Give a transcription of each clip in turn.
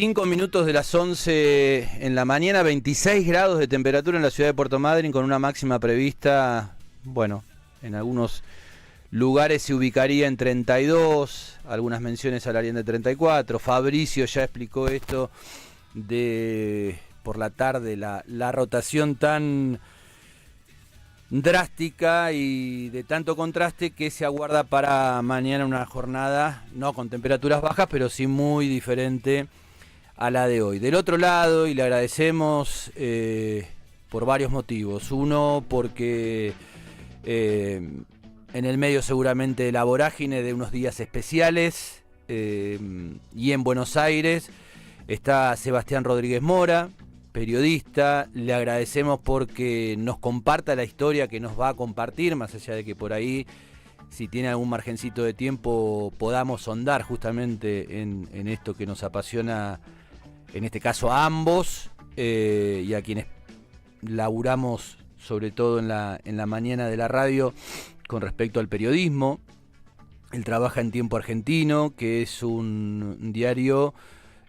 5 minutos de las 11 en la mañana, 26 grados de temperatura en la ciudad de Puerto Madryn, con una máxima prevista, bueno, en algunos lugares se ubicaría en 32, algunas menciones hablarían de 34. Fabricio ya explicó esto de por la tarde, la rotación tan drástica y de tanto contraste que se aguarda para mañana una jornada, no con temperaturas bajas, pero sí muy diferente a la de hoy. Del otro lado, y le agradecemos por varios motivos. Uno, porque en el medio seguramente de la vorágine de unos días especiales, y en Buenos Aires está Sebastián Rodríguez Mora, periodista. Le agradecemos porque nos comparta la historia que nos va a compartir, más allá de que por ahí, si tiene algún margencito de tiempo, podamos sondar justamente en esto que nos apasiona, en este caso a ambos, y a quienes laburamos sobre todo en la mañana de la radio con respecto al periodismo. Él trabaja en Tiempo Argentino, que es un diario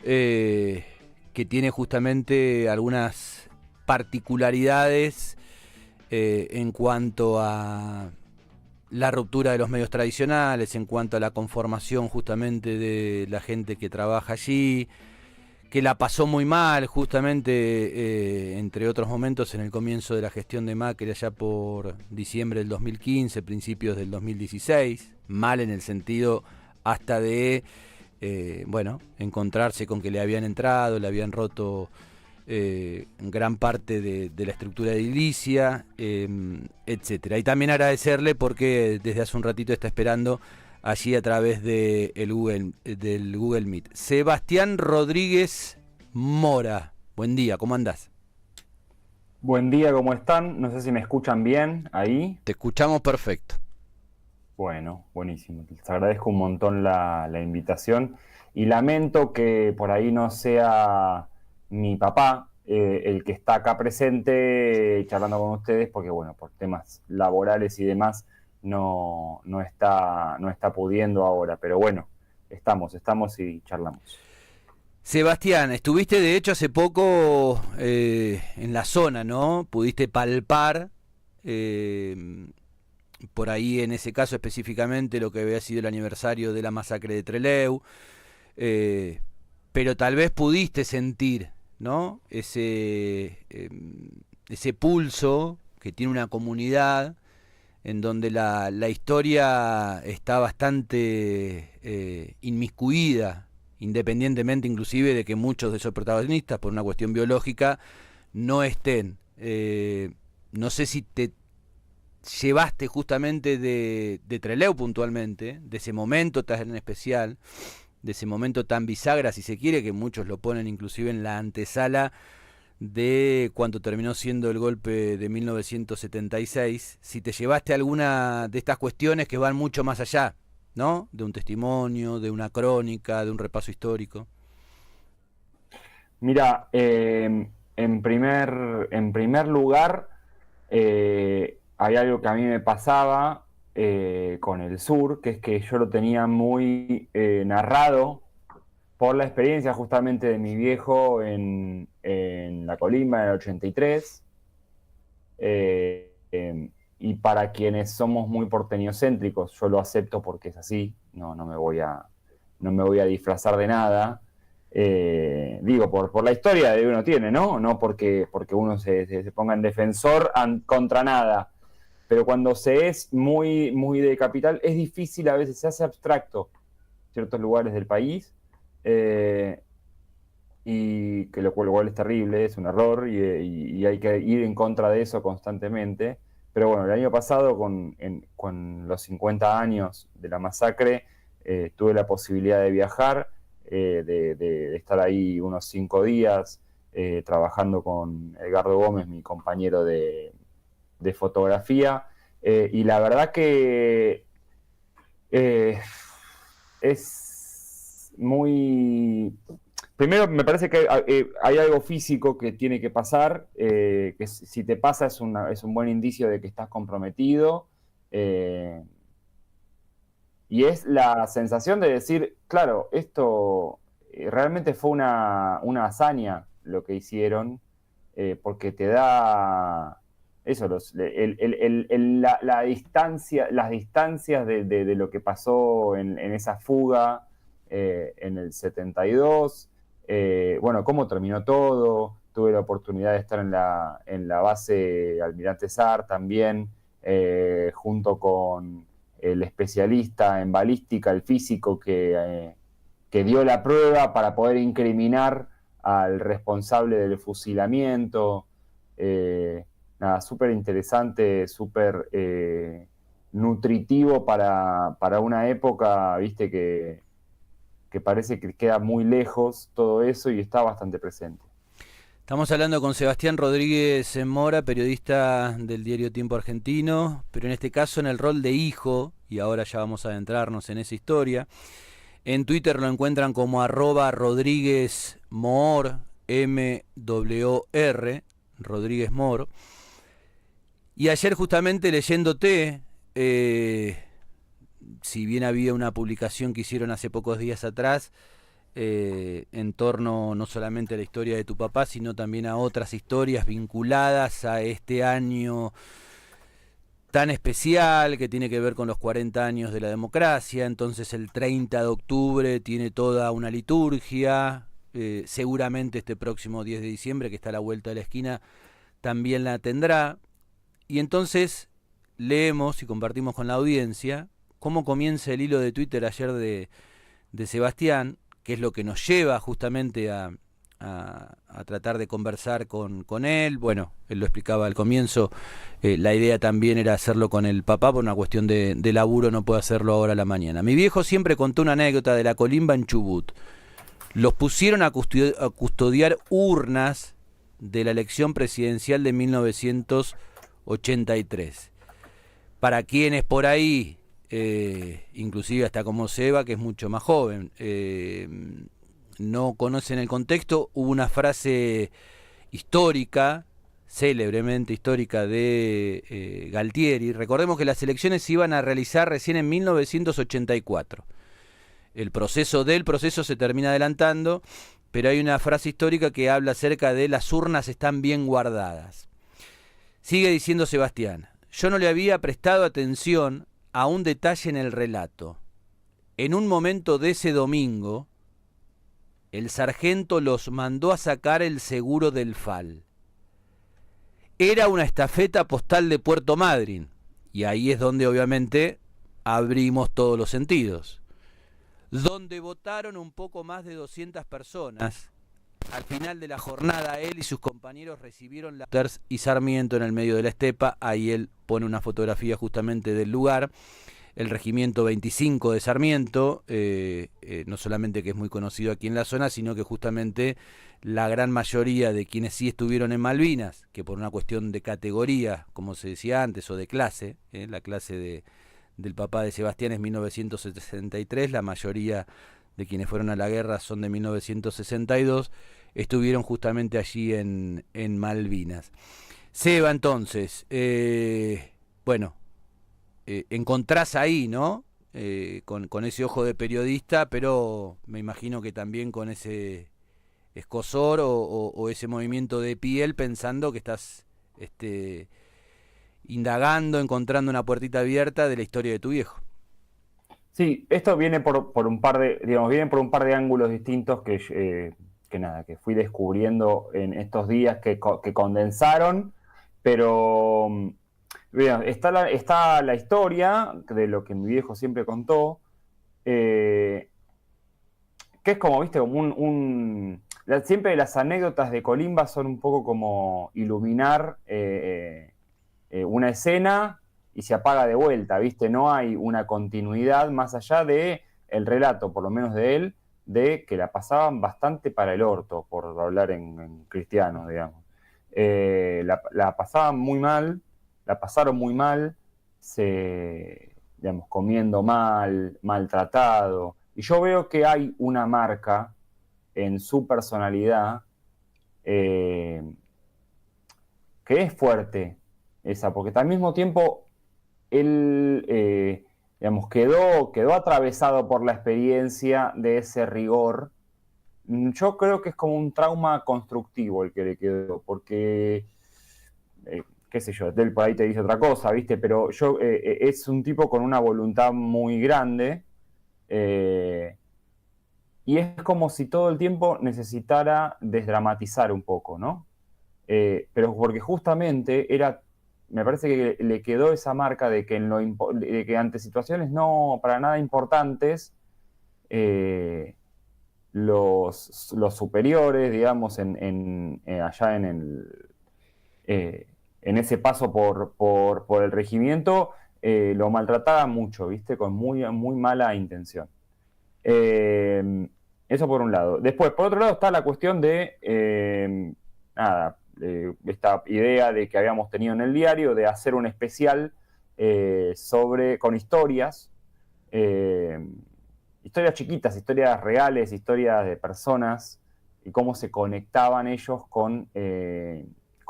que tiene justamente algunas particularidades en cuanto a la ruptura de los medios tradicionales, en cuanto a la conformación justamente de la gente que trabaja allí, que la pasó muy mal justamente, entre otros momentos, en el comienzo de la gestión de Macri allá por diciembre del 2015, principios del 2016, mal en el sentido hasta de encontrarse con que le habían entrado, le habían roto gran parte de la estructura edilicia, etcétera. Y también agradecerle porque desde hace un ratito está esperando allí a través del Google Meet. Sebastián Rodríguez Mora, buen día, ¿cómo andás? Buen día, ¿cómo están? No sé si me escuchan bien ahí. Te escuchamos perfecto. Bueno, buenísimo. Les agradezco un montón la invitación y lamento que por ahí no sea mi papá el que está acá presente charlando con ustedes porque, bueno, por temas laborales y demás no está pudiendo ahora. Pero bueno, estamos y charlamos. Sebastián, estuviste de hecho hace poco en la zona, ¿no? Pudiste palpar por ahí, en ese caso específicamente, lo que había sido el aniversario de la masacre de Trelew, pero tal vez pudiste sentir, ¿no? Ese pulso que tiene una comunidad en donde la historia está bastante inmiscuida, independientemente inclusive de que muchos de esos protagonistas, por una cuestión biológica, no estén. No sé si te llevaste justamente de Trelew puntualmente, de ese momento tan especial, de ese momento tan bisagra, si se quiere, que muchos lo ponen inclusive en la antesala de cuando terminó siendo el golpe de 1976, si te llevaste alguna de estas cuestiones que van mucho más allá, ¿no? De un testimonio, de una crónica, de un repaso histórico. Mira, en primer lugar, hay algo que a mí me pasaba con el sur, que es que yo lo tenía muy narrado por la experiencia justamente de mi viejo en la Colima en el 83. Y para quienes somos muy porteñocéntricos, yo lo acepto porque es así, no me voy a disfrazar de nada. Digo, por la historia que uno tiene, ¿no? No porque uno se ponga en defensor contra nada. Pero cuando se es muy, muy de capital, es difícil, a veces se hace abstracto ciertos lugares del país, y que lo cual es terrible, es un error, y hay que ir en contra de eso constantemente. Pero bueno, el año pasado, con los 50 años de la masacre, tuve la posibilidad de viajar, de estar ahí unos 5 días, trabajando con Edgardo Gómez, mi compañero de fotografía, y la verdad que es muy... Primero, me parece que hay algo físico que tiene que pasar, que si te pasa es un buen indicio de que estás comprometido, y es la sensación de decir, claro, esto realmente fue una hazaña lo que hicieron, porque te da eso, la distancia, las distancias de lo que pasó en esa fuga en el 72, bueno, cómo terminó todo. Tuve la oportunidad de estar en la base Almirante Saar también, junto con el especialista en balística, el físico que dio la prueba para poder incriminar al responsable del fusilamiento. Nada, súper interesante, súper nutritivo para una época, viste, que parece que queda muy lejos todo eso y está bastante presente. Estamos hablando con Sebastián Rodríguez Mora, periodista del diario Tiempo Argentino, pero en este caso en el rol de hijo, y ahora ya vamos a adentrarnos en esa historia. En Twitter lo encuentran como @RodríguezMoor, MWR, Rodríguez Mor. Y ayer justamente leyéndote, si bien había una publicación que hicieron hace pocos días atrás, en torno no solamente a la historia de tu papá, sino también a otras historias vinculadas a este año tan especial que tiene que ver con los 40 años de la democracia. Entonces el 30 de octubre tiene toda una liturgia, seguramente este próximo 10 de diciembre, que está a la vuelta de la esquina, también la tendrá. Y entonces leemos y compartimos con la audiencia cómo comienza el hilo de Twitter ayer de Sebastián, que es lo que nos lleva justamente a tratar de conversar con él. Bueno, él lo explicaba al comienzo, la idea también era hacerlo con el papá, por una cuestión de laburo no puedo hacerlo ahora a la mañana. Mi viejo siempre contó una anécdota de la colimba en Chubut. Los pusieron a custodiar urnas de la elección presidencial de 1983. Para quienes por ahí, inclusive hasta como Seba, que es mucho más joven, no conocen el contexto, hubo una frase histórica, célebremente histórica, de Galtieri. Recordemos que las elecciones se iban a realizar recién en 1984. El proceso se termina adelantando, pero hay una frase histórica que habla acerca de las urnas están bien guardadas. Sigue diciendo Sebastián: yo no le había prestado atención a un detalle en el relato. En un momento de ese domingo, el sargento los mandó a sacar el seguro del FAL. Era una estafeta postal de Puerto Madryn, y ahí es donde obviamente abrimos todos los sentidos. Donde votaron un poco más de 200 personas. Al final de la jornada, él y sus compañeros recibieron la y Sarmiento en el medio de la estepa. Ahí él pone una fotografía justamente del lugar. El regimiento 25 de Sarmiento, no solamente que es muy conocido aquí en la zona, sino que justamente la gran mayoría de quienes sí estuvieron en Malvinas, que por una cuestión de categoría, como se decía antes, o de clase, la clase del papá de Sebastián es 1963, la mayoría de quienes fueron a la guerra son de 1962, estuvieron justamente allí en Malvinas. Seba, entonces, bueno, encontrás ahí, ¿no? Con ese ojo de periodista, pero me imagino que también con ese escozor o ese movimiento de piel, pensando que estás indagando, encontrando una puertita abierta de la historia de tu viejo. Sí, esto viene por un par de, digamos, viene por un par de ángulos distintos que fui descubriendo en estos días que condensaron, pero bien, está la historia de lo que mi viejo siempre contó, que es como, viste, como siempre las anécdotas de Colimba son un poco como iluminar una escena y se apaga de vuelta, ¿viste? No hay una continuidad más allá de el relato, por lo menos de él, de que la pasaban bastante para el orto, por hablar en cristiano, digamos. La pasaban muy mal, la pasaron muy mal, digamos, comiendo mal, maltratado. Y yo veo que hay una marca en su personalidad que es fuerte, esa, porque al mismo tiempo él, digamos, quedó atravesado por la experiencia de ese rigor, yo creo que es como un trauma constructivo el que le quedó, porque, qué sé yo, él por ahí te dice otra cosa, ¿viste? Pero es un tipo con una voluntad muy grande, y es como si todo el tiempo necesitara desdramatizar un poco, ¿no? Pero porque justamente me parece que le quedó esa marca de que, de que ante situaciones no para nada importantes, los superiores, digamos, allá en ese paso por el regimiento, lo maltrataban mucho, ¿viste? Con muy, muy mala intención. Eso por un lado. Después, por otro lado, está la cuestión de, esta idea de que habíamos tenido en el diario de hacer un especial con historias, historias chiquitas, historias reales, historias de personas y cómo se conectaban ellos con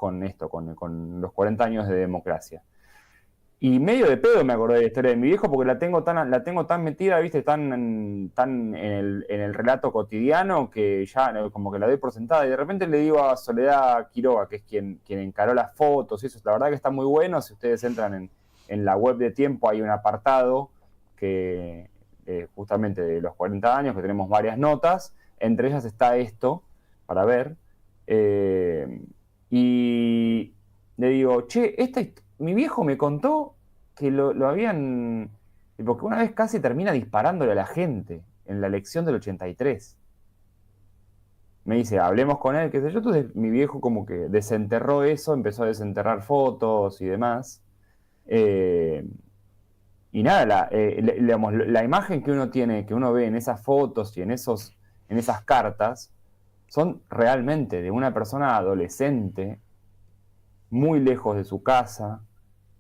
los 40 años de democracia. Y medio de pedo me acordé de la historia de mi viejo porque la tengo tan metida, viste, tan en el relato cotidiano que ya como que la doy por sentada. Y de repente le digo a Soledad Quiroga, que es quien encaró las fotos y eso, la verdad que está muy bueno. Si ustedes entran en la web de Tiempo hay un apartado que justamente de los 40 años, que tenemos varias notas, entre ellas está esto, para ver. Y le digo, che, mi viejo me contó que lo habían... Porque una vez casi termina disparándole a la gente en la elección del 83. Me dice, hablemos con él, qué sé yo. Entonces mi viejo como que desenterró eso, empezó a desenterrar fotos y demás. Y nada, digamos, la imagen que uno tiene, que uno ve en esas fotos y en esas cartas, son realmente de una persona adolescente, muy lejos de su casa.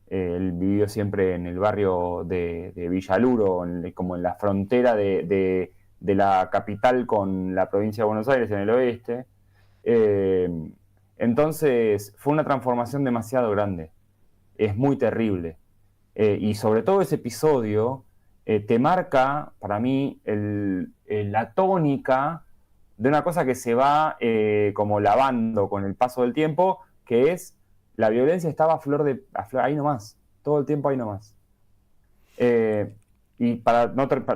Él vivió siempre en el barrio de Villaluro, como en la frontera de la capital con la provincia de Buenos Aires, en el oeste. Entonces fue una transformación demasiado grande. Es muy terrible. Y sobre todo ese episodio te marca, para mí, la tónica de una cosa que se va como lavando con el paso del tiempo, que es la violencia estaba ahí nomás, todo el tiempo ahí nomás. Y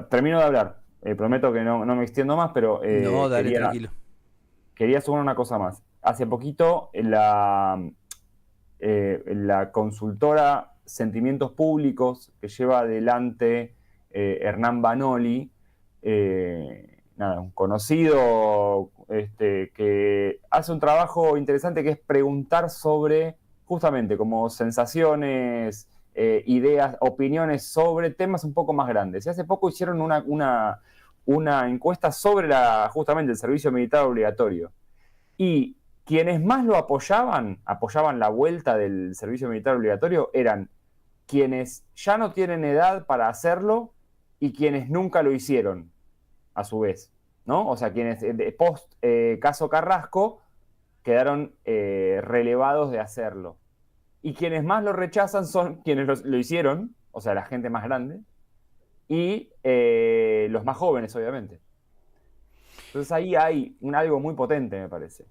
termino de hablar, prometo que no me extiendo más, pero no, dale, tranquilo. Quería sumar una cosa más. Hace poquito la consultora Sentimientos Públicos que lleva adelante Hernán Banoli, un conocido que hace un trabajo interesante que es preguntar sobre justamente como sensaciones, ideas, opiniones sobre temas un poco más grandes. Y hace poco hicieron una encuesta sobre justamente el servicio militar obligatorio. Y quienes más lo apoyaban la vuelta del servicio militar obligatorio, eran quienes ya no tienen edad para hacerlo y quienes nunca lo hicieron, a su vez, ¿no? O sea, quienes post caso Carrasco quedaron relevados de hacerlo. Y quienes más lo rechazan son quienes lo hicieron, o sea, la gente más grande, y los más jóvenes, obviamente. Entonces ahí hay algo muy potente, me parece.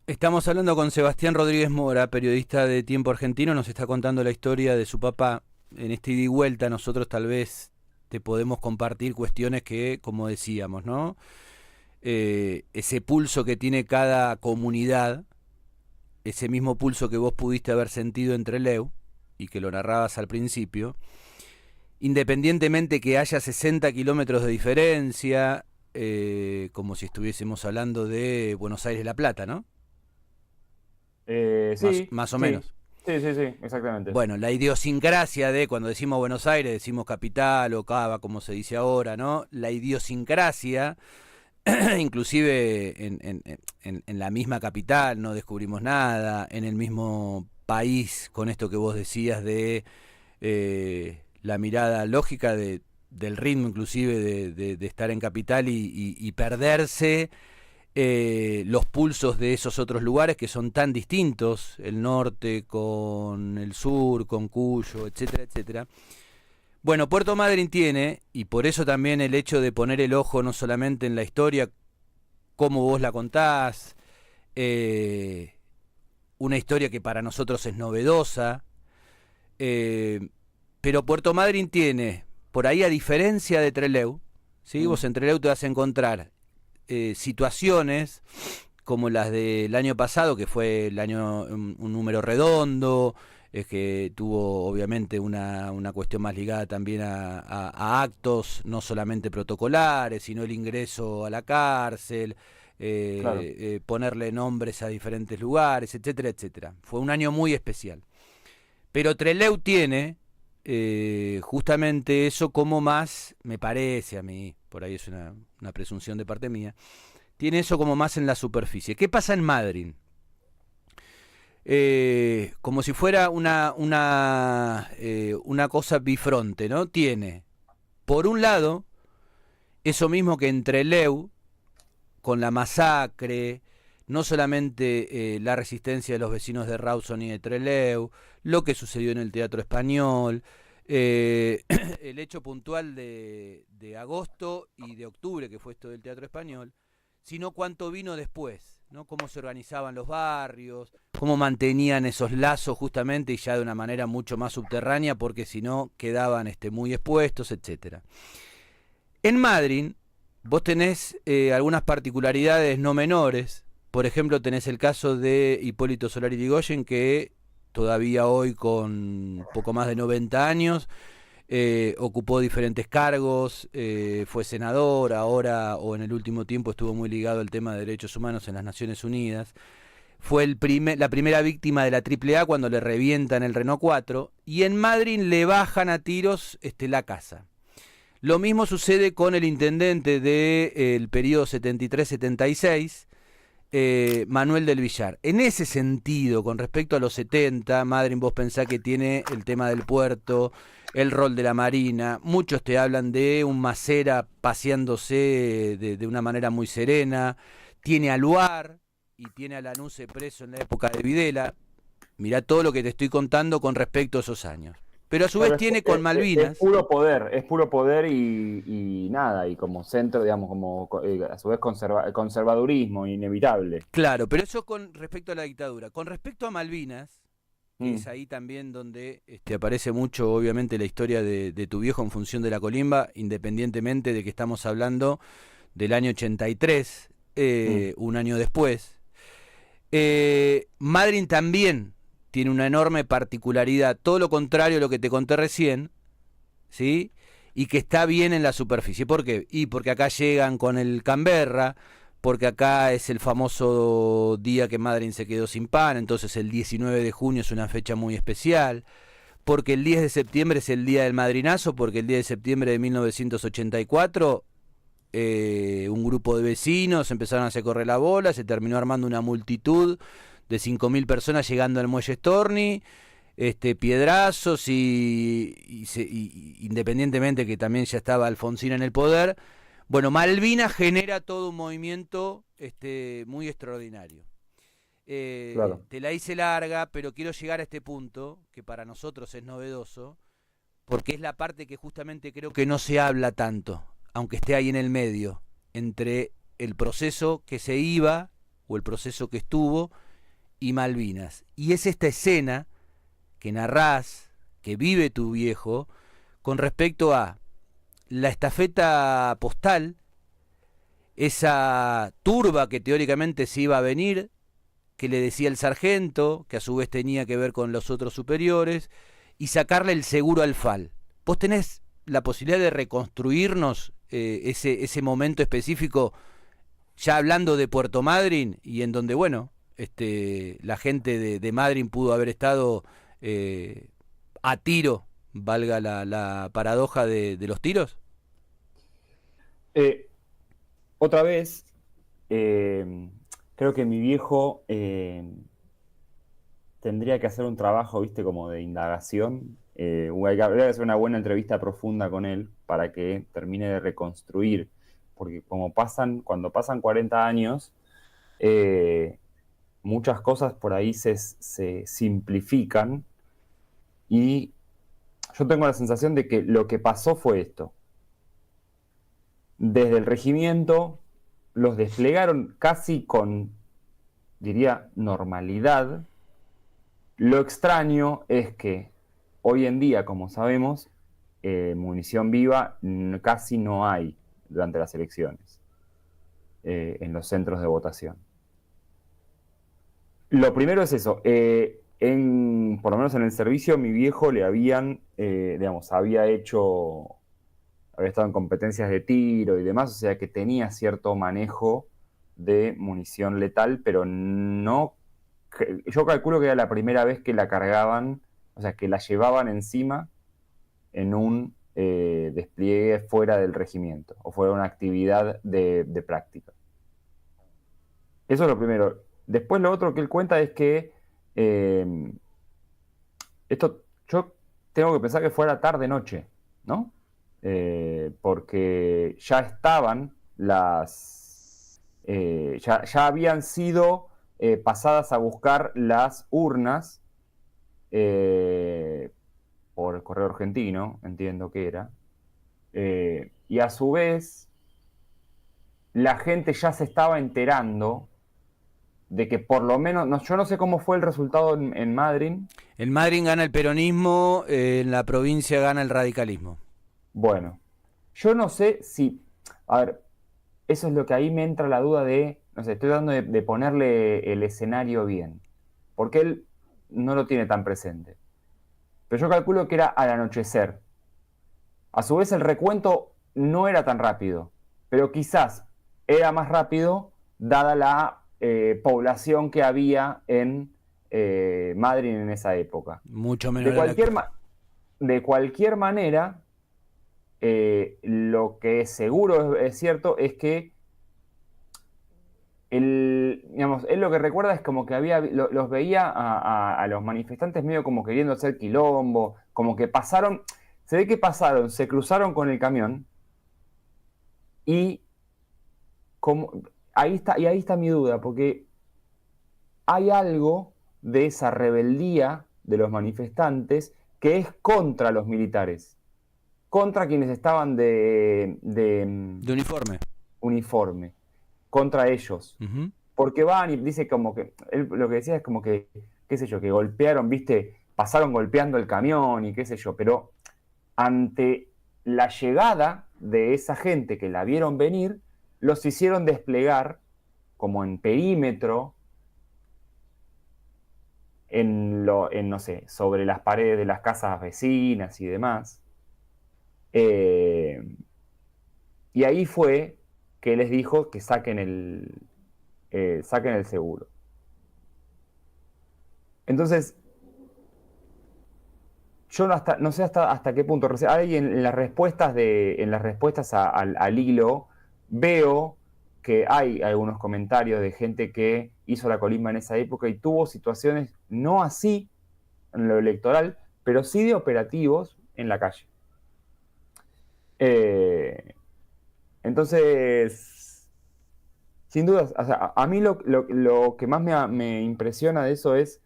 Estamos hablando con Sebastián Rodríguez Mora, periodista de Tiempo Argentino, nos está contando la historia de su papá. En este ida y vuelta nosotros tal vez te podemos compartir cuestiones que, como decíamos, ¿no? Ese pulso que tiene cada comunidad, ese mismo pulso que vos pudiste haber sentido en Trelew, y que lo narrabas al principio, independientemente que haya 60 kilómetros de diferencia, como si estuviésemos hablando de Buenos Aires-La Plata, ¿no? Sí, más o sí, menos. Sí, exactamente. Bueno, la idiosincrasia de cuando decimos Buenos Aires, decimos capital o Cava, como se dice ahora, ¿no? La idiosincrasia, inclusive en la misma capital, no descubrimos nada, en el mismo país, con esto que vos decías de la mirada lógica del ritmo, inclusive de estar en capital y perderse los pulsos de esos otros lugares que son tan distintos, el norte con el sur, con Cuyo, etcétera, etcétera. Bueno, Puerto Madryn tiene, y por eso también el hecho de poner el ojo no solamente en la historia cómo vos la contás, una historia que para nosotros es novedosa, pero Puerto Madryn tiene, por ahí a diferencia de Trelew, ¿sí? Vos en Trelew te vas a encontrar situaciones como las del año pasado, que fue el año un número redondo, es que tuvo obviamente una cuestión más ligada también a actos no solamente protocolares, sino el ingreso a la cárcel, Claro. ponerle nombres a diferentes lugares, etcétera, etcétera. Fue un año muy especial. Pero Trelew tiene justamente eso como más, me parece a mí, por ahí es una presunción de parte mía, tiene eso como más en la superficie. ¿Qué pasa en Madryn? Como si fuera una cosa bifronte, ¿no? Tiene, por un lado, eso mismo que en Trelew, con la masacre, no solamente la resistencia de los vecinos de Rawson y de Trelew, lo que sucedió en el Teatro Español, el hecho puntual de agosto y de octubre, que fue esto del Teatro Español, sino cuánto vino después, ¿no? Cómo se organizaban los barrios, cómo mantenían esos lazos justamente y ya de una manera mucho más subterránea, porque si no quedaban muy expuestos, etcétera. En Madryn vos tenés algunas particularidades no menores. Por ejemplo, tenés el caso de Hipólito Solari Yrigoyen, que todavía hoy con poco más de 90 años ocupó diferentes cargos, fue senador, ahora o en el último tiempo estuvo muy ligado al tema de derechos humanos en las Naciones Unidas. Fue la primera víctima de la AAA cuando le revientan el Renault 4 y en Madryn le bajan a tiros la casa. Lo mismo sucede con el intendente del periodo 73-76, Manuel del Villar. En ese sentido, con respecto a los 70, Madryn, vos pensás que tiene el tema del puerto, el rol de la marina. Muchos te hablan de un Macera paseándose de una manera muy serena. Tiene a Luar y tiene a Lanuse preso en la época de Videla. Mirá todo lo que te estoy contando con respecto a esos años. Pero a su vez tiene con Malvinas. Es puro poder y nada, y como centro, digamos, como a su vez conservadurismo inevitable. Claro, pero eso con respecto a la dictadura. Con respecto a Malvinas, que es ahí también donde aparece mucho, obviamente, la historia de tu viejo en función de la colimba, independientemente de que estamos hablando del año 83, un año después. Madryn también tiene una enorme particularidad, todo lo contrario a lo que te conté recién, ¿sí? Y que está bien en la superficie. ¿Por qué? Y porque acá llegan con el Canberra, porque acá es el famoso día que Madryn se quedó sin pan, entonces el 19 de junio es una fecha muy especial, porque el 10 de septiembre es el día del madrinazo, porque el 10 de septiembre de 1984 un grupo de vecinos empezaron a hacer correr la bola, se terminó armando una multitud de 5.000 personas llegando al muelle Storni, piedrazos y independientemente que también ya estaba Alfonsín en el poder. Bueno, Malvinas genera todo un movimiento muy extraordinario. Claro. Te la hice larga, pero quiero llegar a este punto, que para nosotros es novedoso, porque es la parte que justamente creo que no se habla tanto, aunque esté ahí en el medio, entre el proceso que se iba, o el proceso que estuvo, y Malvinas. Y es esta escena que narrás, que vive tu viejo, con respecto a la estafeta postal, esa turba que teóricamente se iba a venir, que le decía el sargento, que a su vez tenía que ver con los otros superiores, y sacarle el seguro al FAL. ¿Vos tenés la posibilidad de reconstruirnos ese momento específico, ya hablando de Puerto Madryn, y en donde, bueno, la gente de Madryn pudo haber estado a tiro, valga la paradoja de los tiros? Otra vez, creo que mi viejo tendría que hacer un trabajo, viste, como de indagación. Habría que hacer una buena entrevista profunda con él para que termine de reconstruir. Porque cuando pasan 40 años, muchas cosas por ahí se simplifican y yo tengo la sensación de que lo que pasó fue esto. Desde el regimiento, los desplegaron casi con, diría, normalidad. Lo extraño es que hoy en día, como sabemos, munición viva casi no hay durante las elecciones en los centros de votación. Lo primero es eso. Por lo menos en el servicio, mi viejo le habían, digamos, había estado en competencias de tiro y demás, o sea que tenía cierto manejo de munición letal, pero no. Yo calculo que era la primera vez que la cargaban, o sea, que la llevaban encima en un despliegue fuera del regimiento o fuera una actividad de práctica. Eso es lo primero. Después lo otro que él cuenta es que esto yo tengo que pensar que fuera tarde-noche, ¿no? Porque ya estaban ya habían sido pasadas a buscar las urnas por el correo argentino, entiendo que era, y a su vez la gente ya se estaba enterando de que por lo menos, yo no sé cómo fue el resultado en Madrid. En Madrid gana el peronismo, en la provincia gana el radicalismo. Bueno, yo no sé si, a ver, eso es lo que ahí me entra la duda de, no sé, estoy tratando de ponerle el escenario bien, porque él no lo tiene tan presente. Pero yo calculo que era al anochecer. A su vez el recuento no era tan rápido, pero quizás era más rápido dada la población que había en Madrid en esa época. Mucho menos. De cualquier manera, lo que es seguro es cierto es que digamos, él lo que recuerda es como que los veía a los manifestantes medio como queriendo hacer quilombo, como que se ve que pasaron, se cruzaron con el camión y ahí está mi duda, porque hay algo de esa rebeldía de los manifestantes que es contra los militares, contra quienes estaban de uniforme, contra ellos. Uh-huh. Porque van y dice como que, él lo que decía es como que, qué sé yo, que golpearon, viste, pasaron golpeando el camión y qué sé yo, pero ante la llegada de esa gente que la vieron venir, los hicieron desplegar como en perímetro, no sé, sobre las paredes de las casas vecinas y demás. Y ahí fue que les dijo que saquen el seguro. Entonces, yo no sé hasta qué punto. Ahí en las respuestas al hilo veo que hay algunos comentarios de gente que hizo la colimba en esa época y tuvo situaciones no así en lo electoral, pero sí de operativos en la calle. Entonces, sin dudas, o sea, a mí lo que más me impresiona de eso es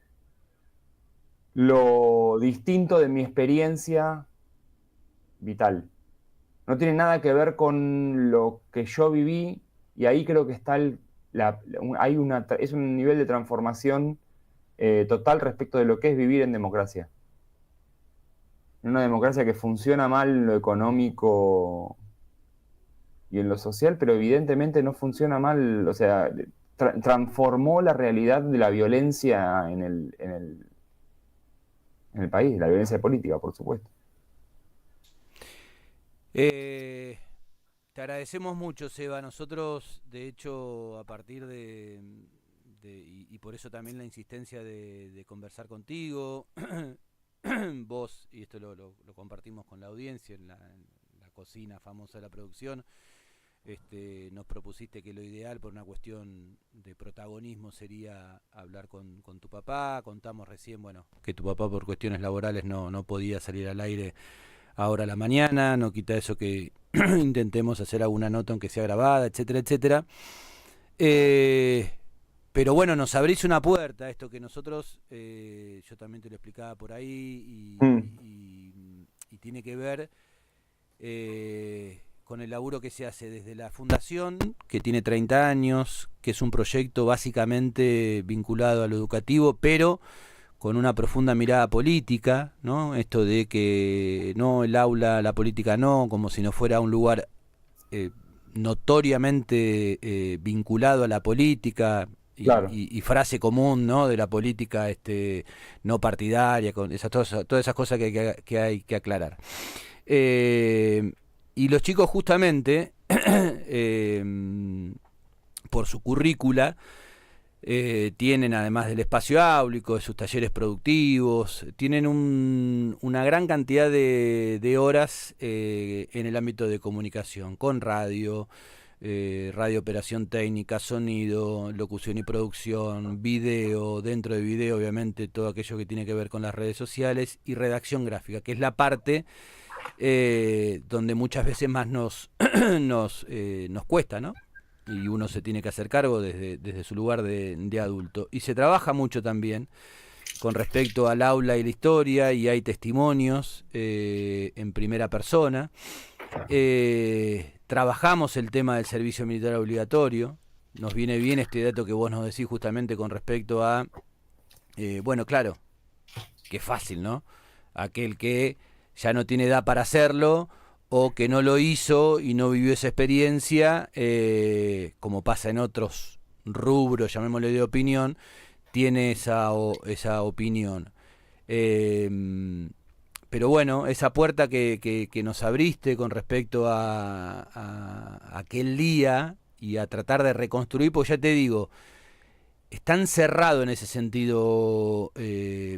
lo distinto de mi experiencia vital. No tiene nada que ver con lo que yo viví y ahí creo que está es un nivel de transformación total respecto de lo que es vivir en democracia. En una democracia que funciona mal en lo económico y en lo social, pero evidentemente no funciona mal, o sea, transformó la realidad de la violencia en el país, la violencia política, por supuesto. Te agradecemos mucho, Seba. Nosotros, de hecho, a partir y por eso también la insistencia de conversar contigo, vos, y esto lo compartimos con la audiencia en la cocina famosa de la producción, nos propusiste que lo ideal por una cuestión de protagonismo sería hablar con tu papá. Contamos recién, bueno, que tu papá por cuestiones laborales no podía salir al aire ahora a la mañana, no quita eso que intentemos hacer alguna nota aunque sea grabada, etcétera, etcétera. Pero bueno, nos abrís una puerta, esto que nosotros, yo también te lo explicaba por ahí, y tiene que ver con el laburo que se hace desde la fundación, que tiene 30 años, que es un proyecto básicamente vinculado a lo educativo, pero con una profunda mirada política, ¿no? Esto de que no, el aula, la política no, como si no fuera un lugar notoriamente vinculado a la política, Claro. y frase común, ¿no? De la política no partidaria, con todas esas cosas que hay que aclarar. Y los chicos justamente, por su currícula, tienen, además del espacio áulico, de sus talleres productivos, tienen una gran cantidad de horas en el ámbito de comunicación, con radio, radio operación técnica, sonido, locución y producción, video, dentro de video obviamente todo aquello que tiene que ver con las redes sociales, y redacción gráfica, que es la parte donde muchas veces más nos cuesta, ¿no? Y uno se tiene que hacer cargo desde su lugar de adulto. Y se trabaja mucho también con respecto al aula y la historia, y hay testimonios en primera persona. Trabajamos el tema del servicio militar obligatorio. Nos viene bien este dato que vos nos decís justamente con respecto a, bueno, claro, que fácil, ¿no? Aquel que ya no tiene edad para hacerlo, o que no lo hizo y no vivió esa experiencia, como pasa en otros rubros, llamémosle de opinión, tiene esa opinión. Pero bueno, esa puerta que nos abriste con respecto a aquel día y a tratar de reconstruir, pues ya te digo, es tan cerrado en ese sentido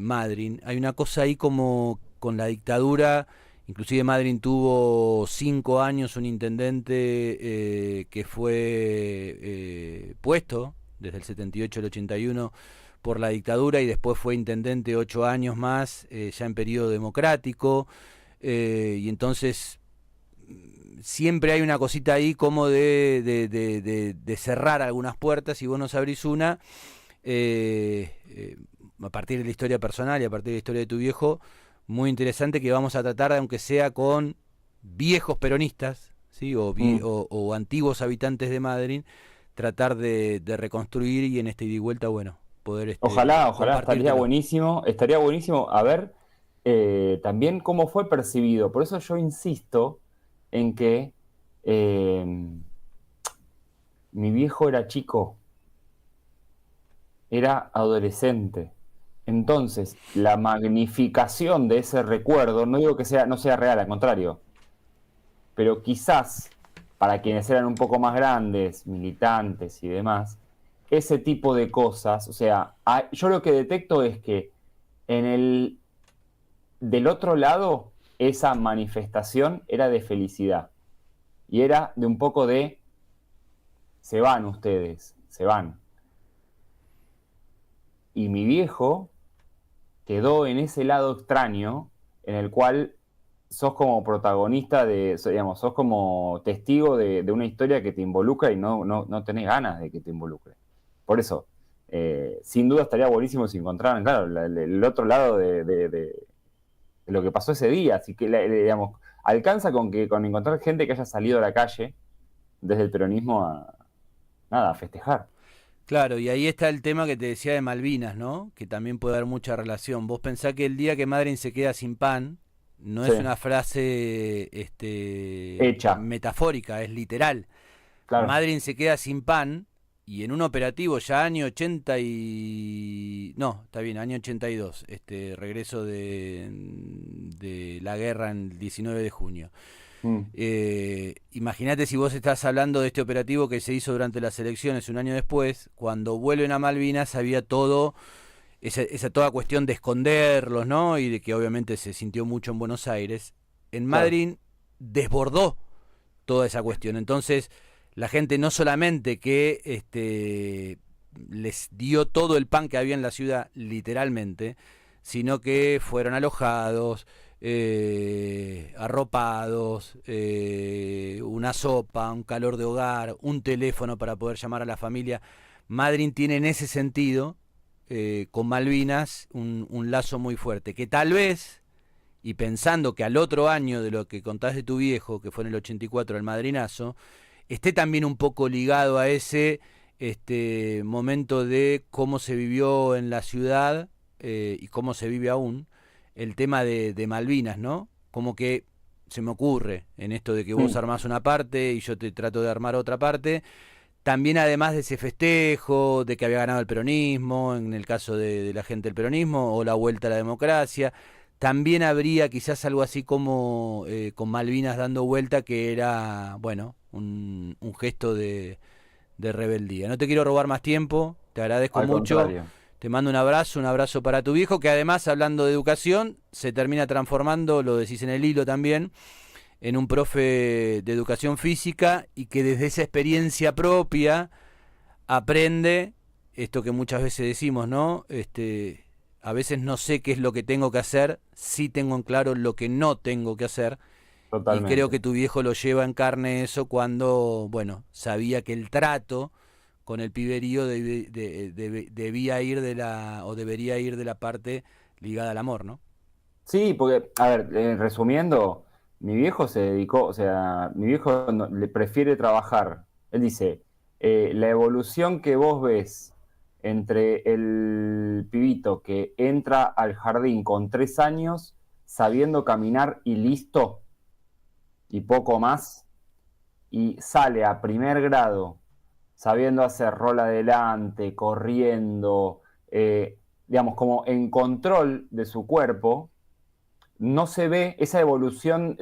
Madryn. Hay una cosa ahí como con la dictadura. Inclusive Madryn tuvo 5 años un intendente que fue puesto desde el 78 al 81 por la dictadura, y después fue intendente 8 años más, ya en periodo democrático, y entonces siempre hay una cosita ahí como de cerrar algunas puertas, y vos nos abrís una, a partir de la historia personal y a partir de la historia de tu viejo, muy interesante, que vamos a tratar, aunque sea con viejos peronistas, ¿sí? o antiguos habitantes de Madryn, tratar de reconstruir, y en esta ida y vuelta, bueno, poder Ojalá, compartírtelo. estaría buenísimo a ver también cómo fue percibido. Por eso yo insisto en que mi viejo era chico, era adolescente. Entonces, la magnificación de ese recuerdo, no digo que no sea real, al contrario, pero quizás para quienes eran un poco más grandes, militantes y demás, ese tipo de cosas, o sea, yo lo que detecto es que del otro lado, esa manifestación era de felicidad, y era de un poco de, se van ustedes, se van. Y mi viejo quedó en ese lado extraño en el cual sos como protagonista digamos, sos como testigo de una historia que te involucra y no tenés ganas de que te involucre. Por eso, sin duda estaría buenísimo si encontraran, claro, el otro lado de lo que pasó ese día. Así que, digamos, alcanza con encontrar gente que haya salido a la calle desde el peronismo a festejar. Claro, y ahí está el tema que te decía de Malvinas, ¿no? Que también puede haber mucha relación. Vos pensás que el día que Madryn se queda sin pan, no Sí. es una frase Hecha. metafórica, es literal. Claro. Madryn se queda sin pan, y en un operativo ya año 80 y... No, está bien, año 82, regreso de la guerra en el 19 de junio. Imagínate si vos estás hablando de este operativo que se hizo durante las elecciones un año después, cuando vuelven a Malvinas había todo, esa toda cuestión de esconderlos, ¿no? Y de que obviamente se sintió mucho en Buenos Aires. En Madryn desbordó toda esa cuestión. Entonces, la gente no solamente que les dio todo el pan que había en la ciudad, literalmente, sino que fueron alojados, arropados, una sopa, un calor de hogar, un teléfono para poder llamar a la familia. Madryn tiene en ese sentido, con Malvinas, un lazo muy fuerte, que tal vez y pensando que al otro año de lo que contás de tu viejo, que fue en el 84 el madrinazo, esté también un poco ligado a ese momento de cómo se vivió en la ciudad y cómo se vive aún el tema de Malvinas, ¿no? Como que se me ocurre en esto de que vos armás una parte y yo te trato de armar otra parte. También además de ese festejo, de que había ganado el peronismo, en el caso de la gente del peronismo, o la vuelta a la democracia, también habría quizás algo así como con Malvinas dando vuelta, que era, bueno, un gesto de rebeldía. No te quiero robar más tiempo, te agradezco Al mucho, contrario. te mando un abrazo para tu viejo, que además, hablando de educación, se termina transformando, lo decís en el hilo también, en un profe de educación física y que desde esa experiencia propia aprende esto que muchas veces decimos, ¿no? A veces no sé qué es lo que tengo que hacer, sí tengo en claro lo que no tengo que hacer, y creo que Totalmente. tu viejo lo lleva en carne eso cuando, bueno, sabía que el trato con el piberío debía ir o debería ir de la parte ligada al amor, ¿no? Sí, porque, a ver, resumiendo, mi viejo se dedicó, o sea, mi viejo le prefiere trabajar. Él dice, la evolución que vos ves entre el pibito que entra al jardín con 3 años, sabiendo caminar y listo, y poco más, y sale a primer grado, sabiendo hacer rol adelante, corriendo, digamos, como en control de su cuerpo, no se ve esa evolución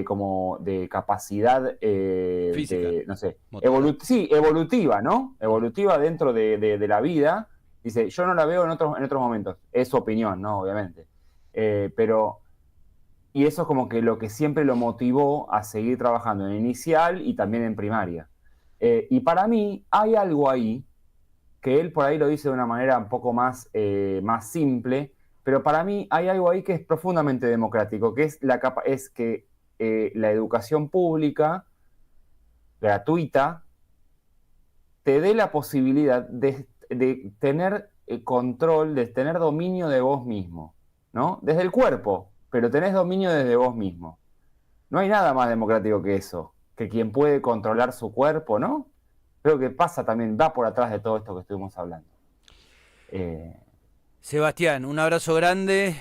como de capacidad Física, no sé, motora. sí, evolutiva, ¿no? Evolutiva dentro de la vida. Dice, yo no la veo en otros momentos. Es su opinión, ¿no? Obviamente. Pero, y eso es como que lo que siempre lo motivó a seguir trabajando en inicial y también en primaria. Y para mí hay algo ahí que él por ahí lo dice de una manera un poco más simple, pero para mí hay algo ahí que es profundamente democrático, que es que la educación pública, gratuita, te dé la posibilidad de tener control, de tener dominio de vos mismo, ¿no? Desde el cuerpo, pero tenés dominio desde vos mismo. No hay nada más democrático que eso, que quien puede controlar su cuerpo, ¿no? Creo que pasa también, va por atrás de todo esto que estuvimos hablando. Eh, Sebastián, un abrazo grande.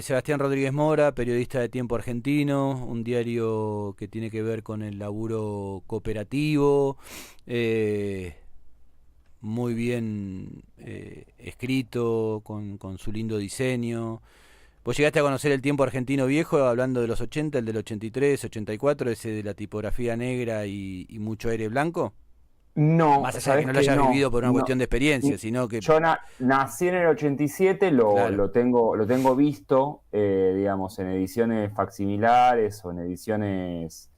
Sebastián Rodríguez Mora, periodista de Tiempo Argentino, un diario que tiene que ver con el laburo cooperativo, eh, muy bien escrito, con su lindo diseño. ¿Vos llegaste a conocer el Tiempo Argentino viejo, hablando de los 80, el del 83, 84, ese de la tipografía negra y mucho aire blanco? No, Más allá de que sabes no lo que hayas no, vivido por una no. cuestión de experiencia, sino que, Yo nací en el 87, lo, claro. lo tengo, lo tengo visto, digamos, en ediciones facsimilares o en ediciones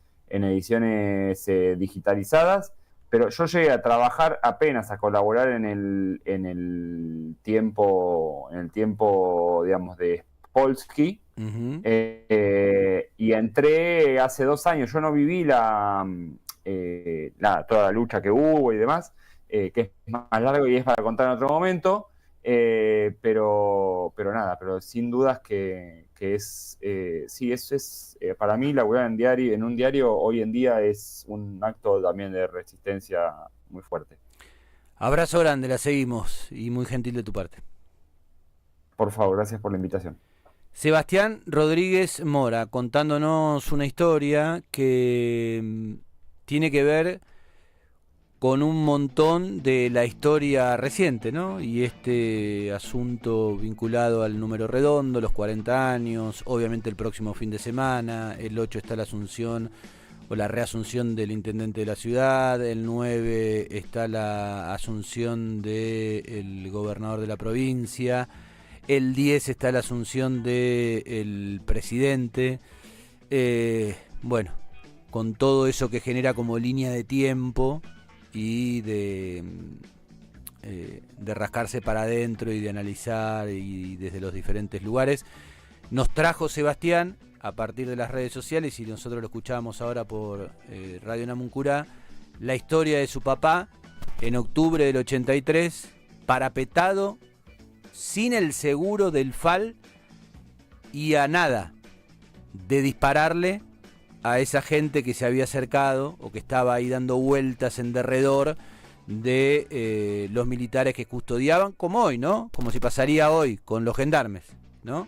digitalizadas, pero yo llegué a trabajar apenas, a colaborar en el tiempo, digamos, de Polsky, Ujú. y entré hace 2 años. Yo no viví toda la lucha que hubo y demás, que es más largo y es para contar en otro momento, pero nada, pero sin dudas que sí, eso es, para mí laburar en un diario hoy en día es un acto también de resistencia muy fuerte. Abrazo grande, la seguimos y muy gentil de tu parte. Por favor, gracias por la invitación. Sebastián Rodríguez Mora, contándonos una historia que tiene que ver con un montón de la historia reciente, ¿no? Y este asunto vinculado al número redondo, los 40 años, obviamente el próximo fin de semana, el 8 está la asunción o la reasunción del intendente de la ciudad, el 9 está la asunción del gobernador de la provincia, el 10 está la asunción del presidente. Bueno, con todo eso que genera como línea de tiempo y de rascarse para adentro y de analizar y desde los diferentes lugares, nos trajo Sebastián a partir de las redes sociales, y nosotros lo escuchábamos ahora por Radio Namuncurá, la historia de su papá en octubre del 83, parapetado, sin el seguro del FAL y a nada de dispararle a esa gente que se había acercado o que estaba ahí dando vueltas en derredor de los militares que custodiaban, como hoy, ¿no? Como si pasaría hoy con los gendarmes, ¿no?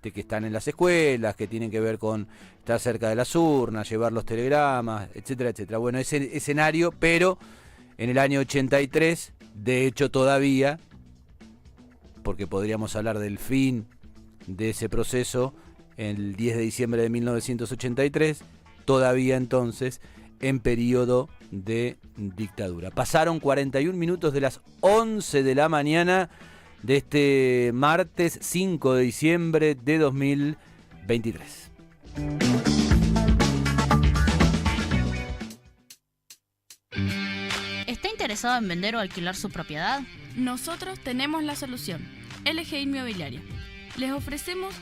Que están en las escuelas, que tienen que ver con estar cerca de las urnas, llevar los telegramas, etcétera, etcétera. Bueno, ese escenario, pero en el año 83, de hecho todavía, porque podríamos hablar del fin de ese proceso, el 10 de diciembre de 1983, todavía entonces en periodo de dictadura. Pasaron 41 minutos de las 11 de la mañana de este martes 5 de diciembre de 2023. ¿Está interesado en vender o alquilar su propiedad? Nosotros tenemos la solución. LG Inmobiliaria. Les ofrecemos